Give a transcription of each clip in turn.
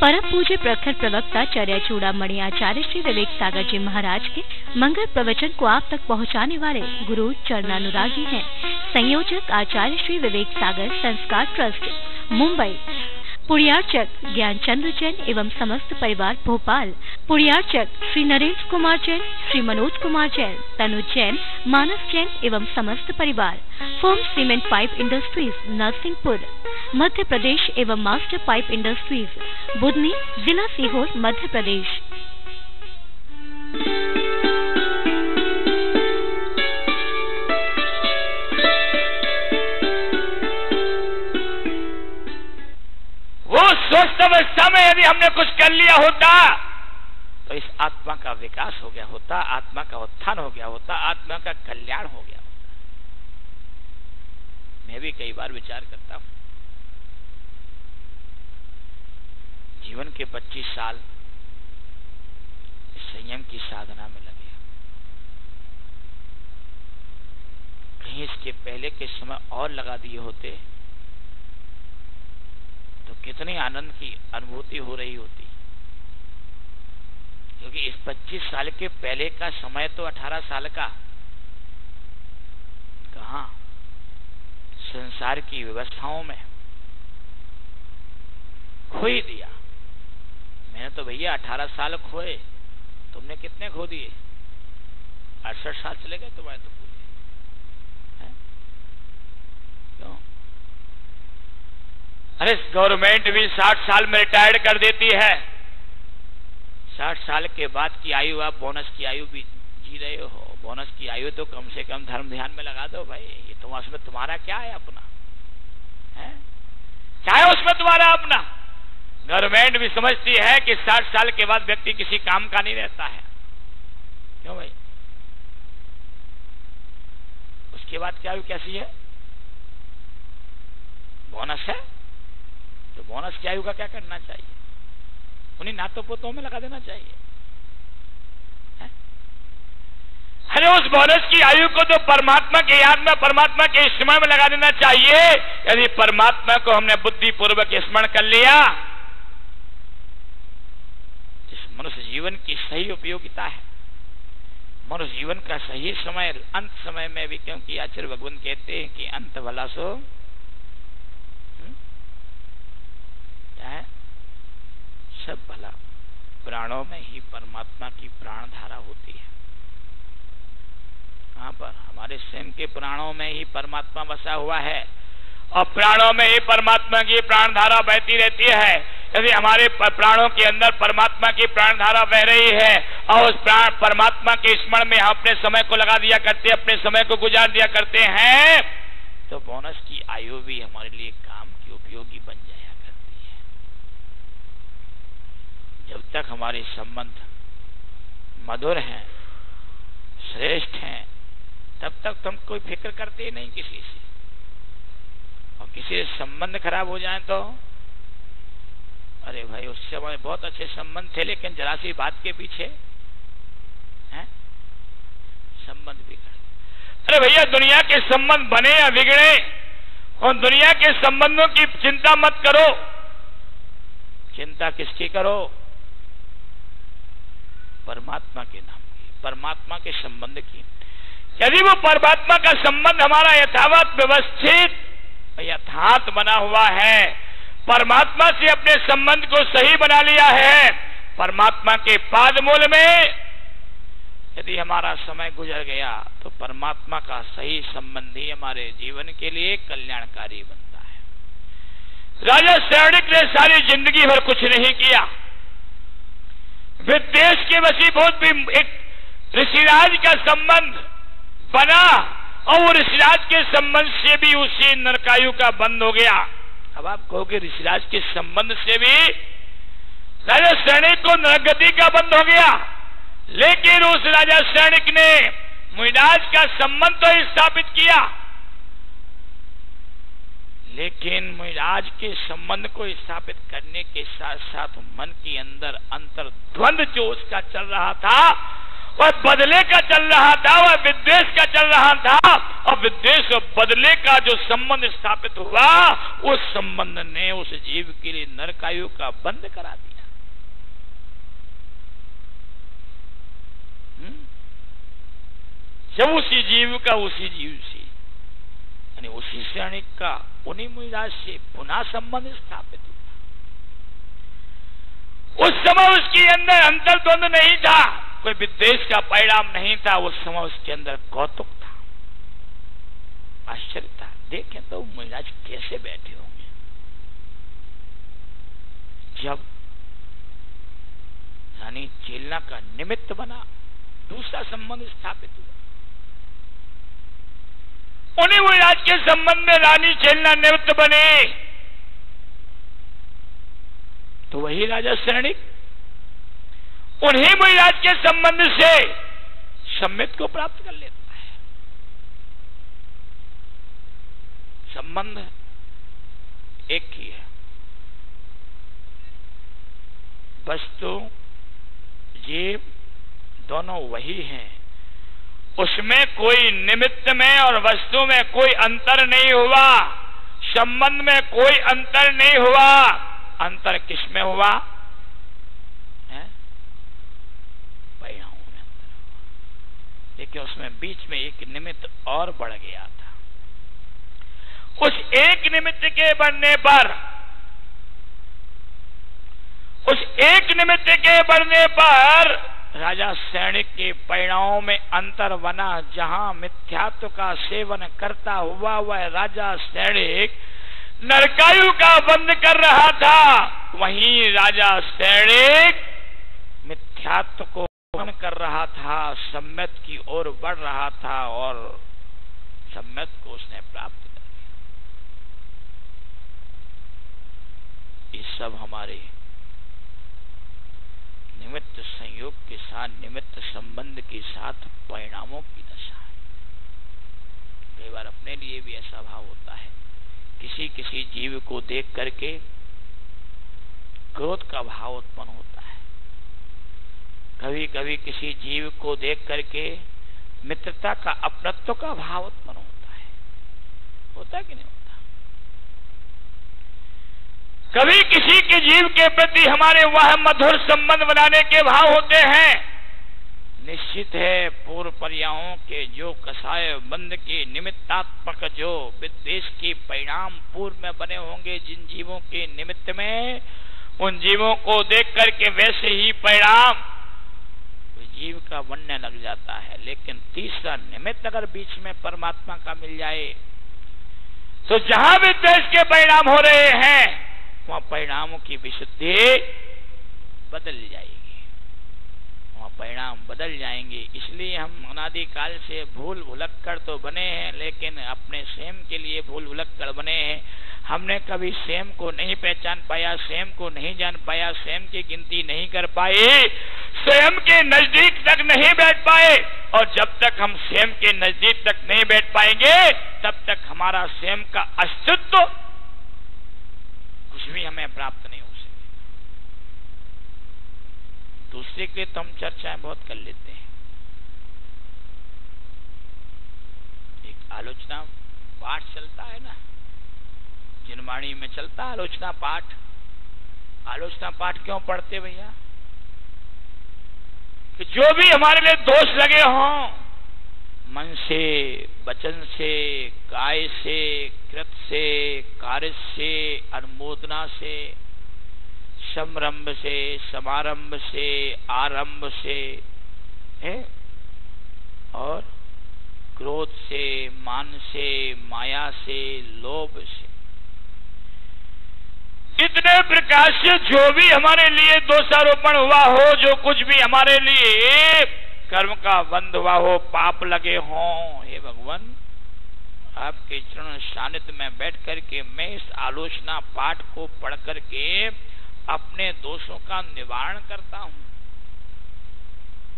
परम पूज्य प्रखर प्रवक्ता चर्या चूड़ामणि आचार्य श्री विवेक सागर जी महाराज के मंगल प्रवचन को आप तक पहुंचाने वाले गुरु चरणानुरागी हैं संयोजक आचार्य श्री विवेक सागर संस्कार ट्रस्ट मुंबई, पुण्यार्चक ज्ञानचंद्र जैन एवं समस्त परिवार भोपाल, पुण्यार्चक श्री नरेंद्र कुमार जैन, श्री मनोज कुमार जैन, तनुज जैन, मानस जैन एवं समस्त परिवार, firm cement pipe industries Narsinghpur Madhya Pradesh एवं मास्टर पाइप इंडस्ट्रीज बुधनी जिला सीहोर मध्य प्रदेश। वो स्वस्थ अवस्था में यदि हमने कुछ कर लिया होता तो इस आत्मा का विकास हो गया होता, आत्मा का उत्थान हो गया होता, आत्मा का कल्याण हो गया होता। मैं भी कई बार विचार करता हूं, जीवन के 25 साल संयम की साधना में लगे, कहीं इसके पहले के समय और लगा दिए होते तो कितनी आनंद की अनुभूति हो रही होती। क्योंकि इस 25 साल के पहले का समय तो 18 साल का कहां संसार की व्यवस्थाओं में खो ही दिया। मैंने तो भैया 18 साल खोए, तुमने कितने खो दिए? 68 साल चले गए तुम्हारे तो पूरे। क्यों? अरे गवर्नमेंट भी 60 साल में रिटायर्ड कर देती है। 60 साल के बाद की आयु आप बोनस की आयु भी जी रहे हो। बोनस की आयु तो कम से कम धर्म ध्यान में लगा दो भाई। ये तो उसमें तुम्हारा क्या है अपना है? क्या है उसमें तुम्हारा अपना? गवर्नमेंट भी समझती है कि 60 साल के बाद व्यक्ति किसी काम का नहीं रहता है। क्यों भाई? उसके बाद क्या आयु कैसी है? बोनस है तो बोनस की आयु का क्या करना चाहिए? उन्हीं नातों पोतों में लगा देना चाहिए। अरे उस बोनस की आयु को तो परमात्मा के याद में, परमात्मा के स्मरण में लगा देना चाहिए। यदि परमात्मा को हमने बुद्धि पूर्वक स्मरण कर लिया, इस मनुष्य जीवन की सही उपयोगिता है। मनुष्य जीवन का सही समय अंत समय में भी, क्योंकि आचार्य भगवान कहते हैं कि अंत भला सो क्या है? सब भला। प्राणों में ही परमात्मा की प्राण धारा होती है। कहां पर? हमारे स्वयं के प्राणों में ही परमात्मा बसा हुआ है और प्राणों में ही परमात्मा की प्राण धारा बहती रहती है। यदि हमारे प्राणों के अंदर परमात्मा की प्राण धारा बह रही है और उस प्राण परमात्मा के स्मरण में हम अपने समय को लगा दिया करते, अपने समय को गुजार दिया करते हैं, तो बोनस की आयु भी हमारे लिए काम की उपयोगी बन जाया करती है। जब तक हमारे संबंध मधुर हैं, श्रेष्ठ हैं, तब तक तो हम कोई फिक्र करते ही नहीं किसी से। और किसी से संबंध खराब हो जाए तो अरे भाई उससे हमारे बहुत अच्छे संबंध थे, लेकिन जरा सी बात के पीछे हैं संबंध बिगड़। अरे भैया दुनिया के संबंध बने या बिगड़े, और दुनिया के संबंधों की चिंता मत करो। चिंता किसकी करो? परमात्मा के नाम की, परमात्मा के संबंध की। यदि वो परमात्मा का संबंध हमारा यथावत व्यवस्थित यथार्थ बना हुआ है, परमात्मा से अपने संबंध को सही बना लिया है, परमात्मा के पाद मूल में यदि हमारा समय गुजर गया तो परमात्मा का सही संबंध ही हमारे जीवन के लिए कल्याणकारी बनता है। राजा शरणिक ने सारी जिंदगी भर कुछ नहीं किया। विदेश के वशीभूत भी एक ऋषिराज का संबंध बना और वो ऋषिराज के संबंध से भी उसी नरकायु का बंद हो गया। अब आप कहोगे ऋषिराज के संबंध से भी राजा शरणिक को नरगति का बंद हो गया, लेकिन उस राजा शरणिक ने मुनिराज का संबंध तो स्थापित किया, लेकिन मुनिराज के संबंध को स्थापित करने के साथ साथ मन के अंदर अंतर द्वंद जो उसका चल रहा था, वह बदले का चल रहा था, वह विद्वेष का चल रहा था, और विद्वेष और बदले का जो संबंध स्थापित हुआ, उस संबंध ने उस जीव के लिए नरकायु का बंद करा दिया। जब उसी जीव का उसी जीव से, यानी उसी श्रेणी का उन्हीं मुराद से पुनः संबंध स्थापित हुआ, उस समय उसके अंदर अंतर्द्वंद नहीं था, कोई विद्वेष का परिणाम नहीं था, उस समय उसके अंदर कौतुक था, आश्चर्य था। देखें तो महाराज कैसे बैठे होंगे जब रानी चेलना का निमित्त बना, दूसरा संबंध स्थापित हुआ। उन्हीं महाराज के संबंध में रानी चेलना निमित्त बने, तो वही राजा श्रेणी उन्हीं महाराज के संबंध से सम्मित को प्राप्त कर लेता है। संबंध एक ही है, वस्तु जीव दोनों वही हैं, उसमें कोई निमित्त में और वस्तु में कोई अंतर नहीं हुआ, संबंध में कोई अंतर नहीं हुआ। अंतर किसमें हुआ? परिणामों में अंतर हुआ, लेकिन उसमें बीच में एक निमित्त और बढ़ गया था। उस एक निमित्त के बढ़ने पर, उस एक निमित्त के बढ़ने पर राजा सैनिक के परिणामों में अंतर बना। जहां मिथ्यात्व का सेवन करता हुआ वह राजा सैनिक नरकायु का बंद कर रहा था, वहीं राजा सैनिक मिथ्यात्व को बंद कर रहा था, सम्यक की ओर बढ़ रहा था, और सम्यक को उसने प्राप्त कर लिया। ये सब हमारे निमित्त संयोग के साथ, निमित्त संबंध के साथ परिणामों की दशा है। कई बार अपने लिए भी ऐसा भाव होता है, किसी किसी जीव को देख करके क्रोध का भाव उत्पन्न होता है, कभी कभी किसी जीव को देख करके मित्रता का, अपनत्व का भाव उत्पन्न होता है कि नहीं होता? कभी किसी के जीव के प्रति हमारे वह मधुर संबंध बनाने के भाव होते हैं। निश्चित है पूर्व पर्यायों के जो कसाय बंध के निमित्तात्मक जो विद्वेष के परिणाम पूर्व में बने होंगे जिन जीवों के निमित्त में, उन जीवों को देख करके वैसे ही परिणाम जीव का बनने लग जाता है। लेकिन तीसरा निमित्त अगर बीच में परमात्मा का मिल जाए, तो जहां विद्वेष के परिणाम हो रहे हैं वहां परिणामों की विशुद्धि बदल जाएगी, वहां परिणाम बदल जाएंगे। इसलिए हम अनादिकाल से भूल भुलक्कड़ तो बने हैं, लेकिन अपने स्वयं के लिए भूल भुलक्कड़ बने हैं। हमने कभी स्वयं को नहीं पहचान पाया, स्वयं को नहीं जान पाया, स्वयं की गिनती नहीं कर पाए, स्वयं के नजदीक तक नहीं बैठ पाए। और जब तक हम स्वयं के नजदीक तक नहीं बैठ पाएंगे, तब तक हमारा स्वयं का अस्तित्व कुछ भी हमें प्राप्त नहीं हो सके। दूसरे के तो हम चर्चाएं बहुत कर लेते हैं। एक आलोचना पाठ चलता है ना, जिनवाणी में चलता आलोचना पाठ। आलोचना पाठ क्यों पढ़ते भैया? कि जो भी हमारे लिए दोष लगे हों, मन से, वचन से, काय से, कृत से, कार्य से, अनुमोदना से, समारंभ से, समारंभ से, आरंभ से है, और क्रोध से, मान से, माया से, लोभ से, इतने प्रकार से जो भी हमारे लिए दोषारोपण हुआ हो, जो कुछ भी हमारे लिए कर्म का बंध हुआ हो, पाप लगे हों, हे भगवान आपके चरण सानिध्य में बैठ करके मैं इस आलोचना पाठ को पढ़ करके अपने दोषों का निवारण करता हूं।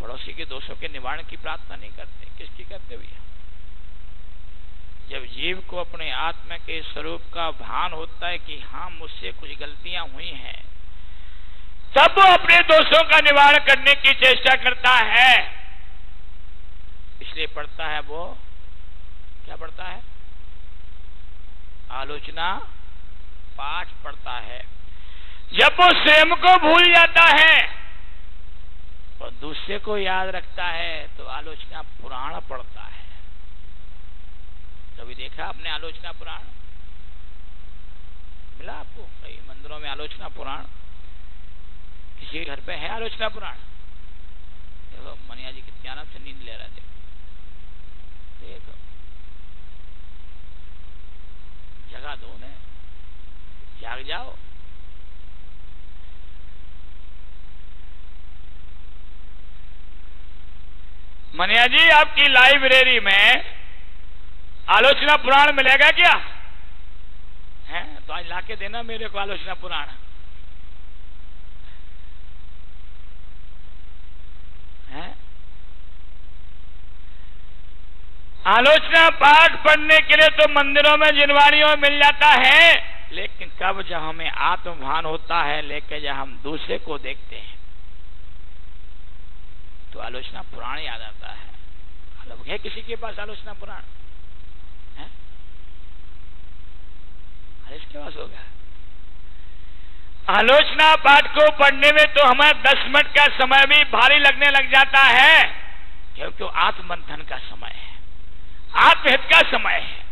पड़ोसी के दोषों के निवारण की प्रार्थना नहीं करते, किसकी करते भैया? जब जीव को अपने आत्मा के स्वरूप का भान होता है कि हाँ मुझसे कुछ गलतियां हुई हैं, तब वो अपने दोषों का निवारण करने की चेष्टा करता है। इसलिए पढ़ता है वो क्या पढ़ता है? आलोचना पाठ पढ़ता है। जब वो स्वयं को भूल जाता है और दूसरे को याद रखता है तो आलोचना पुराण पढ़ता है। कभी देखा आपने आलोचना पुराण? मिला आपको? कई मंदिरों में आलोचना पुराण, किसी के घर पे है आलोचना पुराण? देखो मनिया जी कितनी आराम से नींद ले रहे थे। देखो जगा दो ने, जाग जाओ। मनिया जी आपकी लाइब्रेरी में आलोचना पुराण मिलेगा क्या? है तो आज लाके देना मेरे को आलोचना पुराण। है आलोचना पाठ पढ़ने के लिए तो मंदिरों में जिनवाड़ियों में मिल जाता है, लेकिन कब जब हमें आत्मभान होता है, लेके जब हम दूसरे को देखते हैं तो आलोचना पुराण याद आता है। अलग है किसी के पास आलोचना पुराण? है इसके पास होगा। आलोचना पाठ को पढ़ने में तो हमें 10 मिनट का समय भी भारी लगने लग जाता है, क्योंकि आत्ममंथन का समय है, आत्महित का समय है।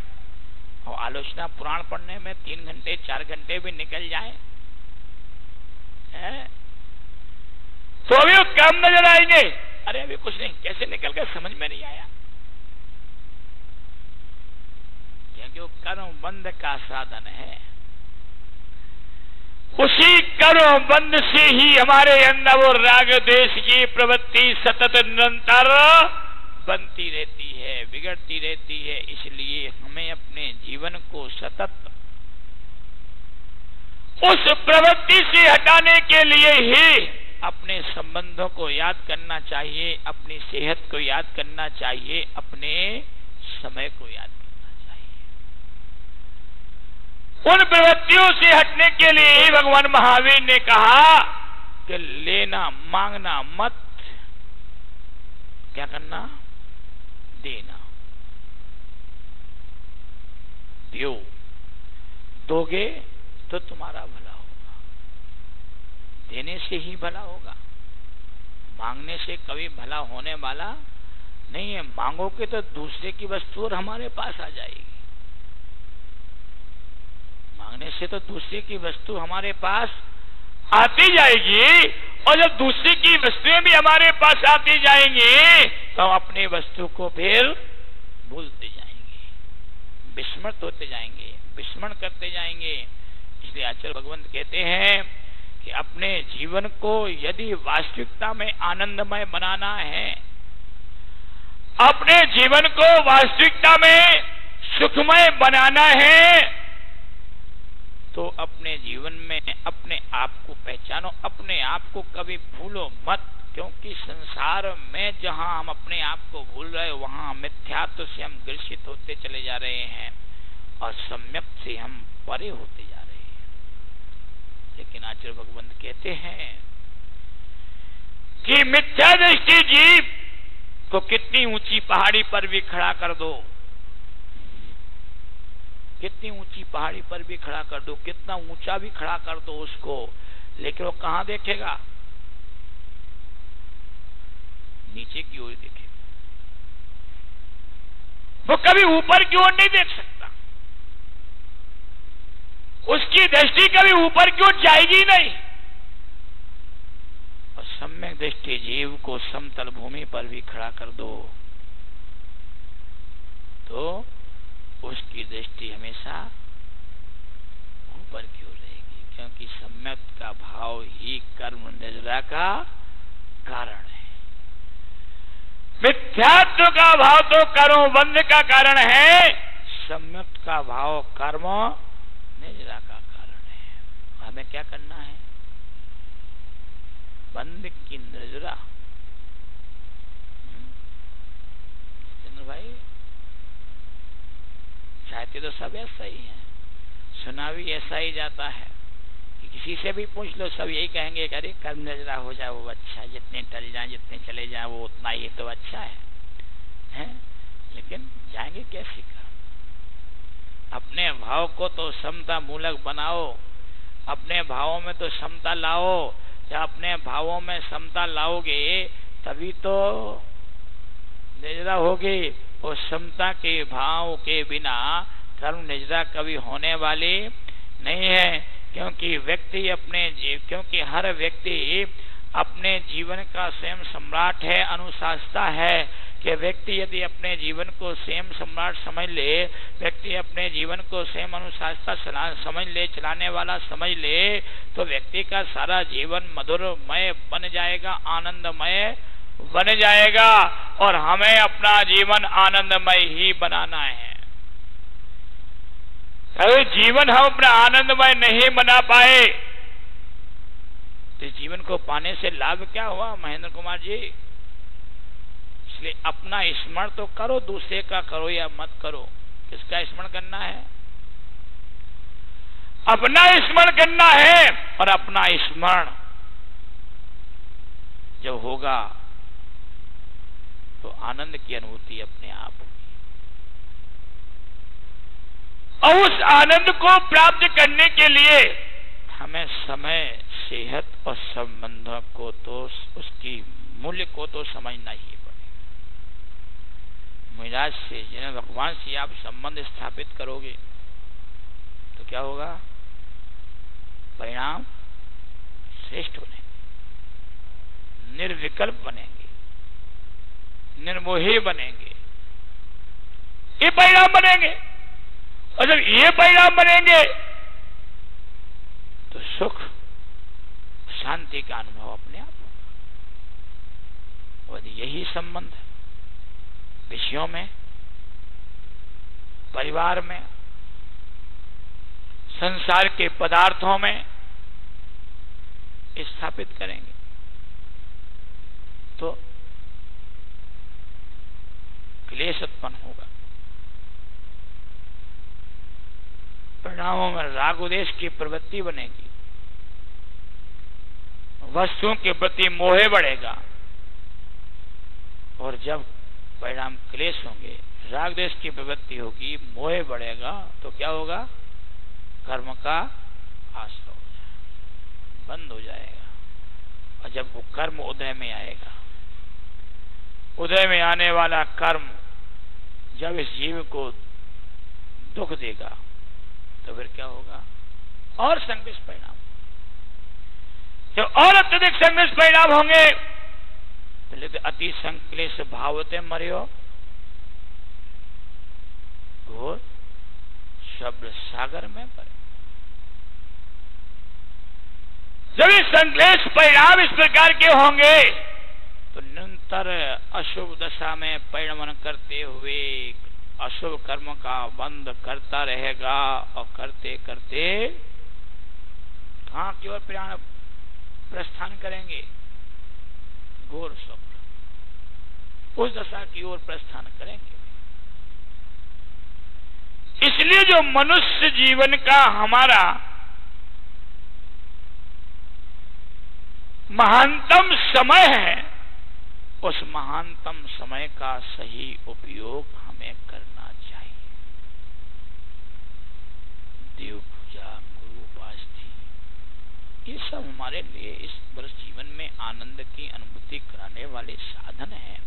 और आलोचना पुराण पढ़ने में 3 घंटे 4 घंटे भी निकल जाए तो अभी वो कम नजर आएंगे। अरे अभी कुछ नहीं, कैसे निकल गए समझ में नहीं आया, क्योंकि वो कर्म बंध का साधन है। उसी कर्म बंध से ही हमारे अंदर वो राग द्वेष की प्रवृत्ति सतत निरंतर बनती रहती है, बिगड़ती रहती है। इसलिए हमें अपने जीवन को सतत उस प्रवृत्ति से हटाने के लिए ही अपने संबंधों को याद करना चाहिए, अपनी सेहत को याद करना चाहिए, अपने समय को याद करना चाहिए। उन प्रवृत्तियों से हटने के लिए ही भगवान महावीर ने कहा कि लेना मांगना मत, क्या करना? देना। दो दोगे तो तुम्हारा भला होगा, देने से ही भला होगा, मांगने से कभी भला होने वाला नहीं है। मांगोगे तो दूसरे की वस्तु और हमारे पास आ जाएगी, मांगने से तो दूसरे की वस्तु हमारे पास आती जाएगी, और जब दूसरे की वस्तुएं भी हमारे पास आती जाएंगी तो अपनी वस्तु को फिर भूलते जाएंगे, विस्मृत होते जाएंगे, विस्मरण करते जाएंगे। इसलिए आचार्य भगवंत कहते हैं कि अपने जीवन को यदि वास्तविकता में आनंदमय बनाना है, अपने जीवन को वास्तविकता में सुखमय बनाना है, तो अपने जीवन में अपने आप को पहचानो, अपने आप को कभी भूलो मत। क्योंकि संसार में जहां हम अपने आप को भूल रहे हैं, वहां मिथ्यात्व से हम ग्रसित होते चले जा रहे हैं और सम्यक से हम परे होते जा रहे हैं। लेकिन आचार्य भगवंत कहते हैं कि मिथ्या दृष्टि जीव को कितनी ऊंची पहाड़ी पर भी खड़ा कर दो, कितनी ऊंची पहाड़ी पर भी खड़ा कर दो, कितना ऊंचा भी खड़ा कर दो उसको, लेकिन वो कहां देखेगा? नीचे की ओर देखेगा, वो कभी ऊपर की ओर नहीं देख सकता, उसकी दृष्टि कभी ऊपर की ओर जाएगी नहीं। और सम्यक दृष्टि जीव को समतल भूमि पर भी खड़ा कर दो तो उसकी दृष्टि हमेशा ऊपर की ओर रहेगी, क्योंकि सम्यक का भाव ही कर्म निद्रा का कारण है। मिथ्यात्व का भाव तो कर्म बंध का कारण है, सम्यक का भाव कर्म निद्रा का कारण है। हमें क्या करना है? बंध की निद्रा। चंद्र भाई चाहते तो सब ऐसा ही है, सुना भी ऐसा ही जाता है कि किसी से भी पूछ लो सब यही कहेंगे कि अरे कर्म नजरा हो जाए वो अच्छा, जितने टल जाए जितने चले जाए वो उतना ही तो अच्छा है। है, लेकिन जाएंगे कैसे कर? अपने भाव को तो समता मूलक बनाओ, अपने भावों में तो समता लाओ। जब अपने भावों में समता लाओगे तभी तो निजरा होगी। और समता के भाव के बिना कर्म निजरा कभी होने वाली नहीं है, क्योंकि क्योंकि हर व्यक्ति अपने जीवन का स्वयं सम्राट है, अनुशासता है। कि व्यक्ति यदि अपने जीवन को स्वयं सम्राट समझ ले, व्यक्ति अपने जीवन को स्वयं अनुशासता समझ ले, चलाने वाला समझ ले, तो व्यक्ति का सारा जीवन मधुरमय बन जाएगा, आनंदमय बन जाएगा। और हमें अपना जीवन आनंदमय ही बनाना है। अगर जीवन हम अपना आनंदमय नहीं बना पाए तो जीवन को पाने से लाभ क्या हुआ महेंद्र कुमार जी? इसलिए अपना स्मरण तो करो, दूसरे का करो या मत करो। किसका स्मरण करना है? अपना स्मरण करना है। और अपना स्मरण जब होगा तो आनंद की अनुभूति अपने आप होगी। और उस आनंद को प्राप्त करने के लिए हमें समय, सेहत और संबंधों को तो उसकी मूल्य को तो समझना ही पड़ेगा। मिराज से जिन्हें भगवान से आप संबंध स्थापित करोगे तो क्या होगा? परिणाम श्रेष्ठ बनेंगे, निर्विकल्प बनेंगे, निर्मोही बनेंगे। ये परिणाम बनेंगे। और जब ये परिणाम बनेंगे तो सुख, शांति का अनुभव अपने आप होगा। और यही संबंध है विषयों में, परिवार में, संसार के पदार्थों में स्थापित करेंगे तो क्लेश उत्पन्न होगा। परिणामों में राग उद्देश की प्रवृत्ति बनेगी, वस्तुओं के प्रति मोह बढ़ेगा। और जब परिणाम क्लेश होंगे, राग द्वेष की प्रवृत्ति होगी, मोह बढ़ेगा, तो क्या होगा? कर्म का आश्रय हो जाएगा, बंद हो जाएगा। और जब वो कर्म उदय में आएगा, उदय में आने वाला कर्म जब इस जीव को दुख देगा तो फिर क्या होगा? और संक्लिष्ट परिणाम। जब और अत्यधिक संक्लिष्ट परिणाम होंगे तो अति संक्लेश भावते मरियो घोर शब्द सागर में पड़े। जब ये संक्लेश परिणाम इस प्रकार के होंगे तो निरंतर अशुभ दशा में परिणमन करते हुए अशुभ कर्म का बंध करता रहेगा। और करते करते कहां की ओर प्रस्थान करेंगे? घोर स्वप्न, उस दशा की ओर प्रस्थान करेंगे। इसलिए जो मनुष्य जीवन का हमारा महानतम समय है, उस महानतम समय का सही उपयोग हमें करना चाहिए। देव पूजा, गुरु उपासना, ये सब हमारे लिए इस वर्ष जीवन में आनंद की अनुभूति कराने वाले साधन हैं।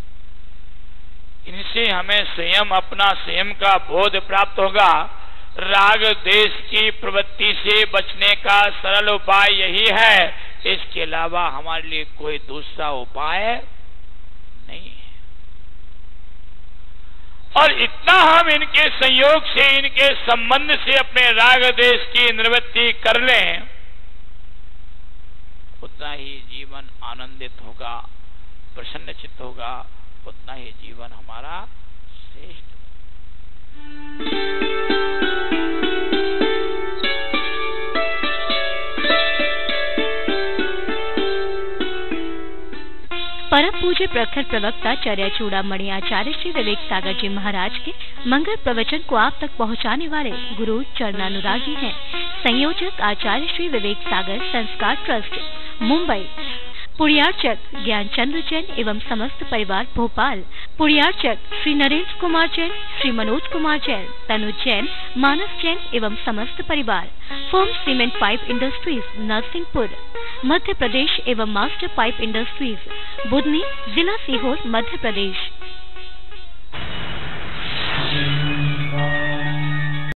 इनसे हमें स्वयं अपना स्वयं का बोध प्राप्त होगा। राग देश की प्रवृत्ति से बचने का सरल उपाय यही है, इसके अलावा हमारे लिए कोई दूसरा उपाय नहीं है। और इतना हम इनके संयोग से, इनके संबंध से अपने राग देश की निवृत्ति कर लें, उतना ही जीवन आनंदित होगा, प्रसन्न चित्त होगा, उतना ही जीवन हमारा श्रेष्ठ। परम पूज्य प्रखर प्रवक्ता चर्या चूड़ामणि आचार्य श्री विवेक सागर जी महाराज के मंगल प्रवचन को आप तक पहुंचाने वाले गुरु चरणानुरागी हैं संयोजक आचार्य श्री विवेक सागर संस्कार ट्रस्ट, मुंबई। पुड़ियारचक ज्ञानचंद्र जैन एवं समस्त परिवार भोपाल। पुड़ियारचक श्री नरेंद्र कुमार जैन, श्री मनोज कुमार जैन, तनुज जैन, मानस जैन एवं समस्त परिवार। Firm cement pipe industries Narsinghpur Madhya Pradesh एवं मास्टर पाइप इंडस्ट्रीज बुधनी जिला सीहोर मध्य प्रदेश।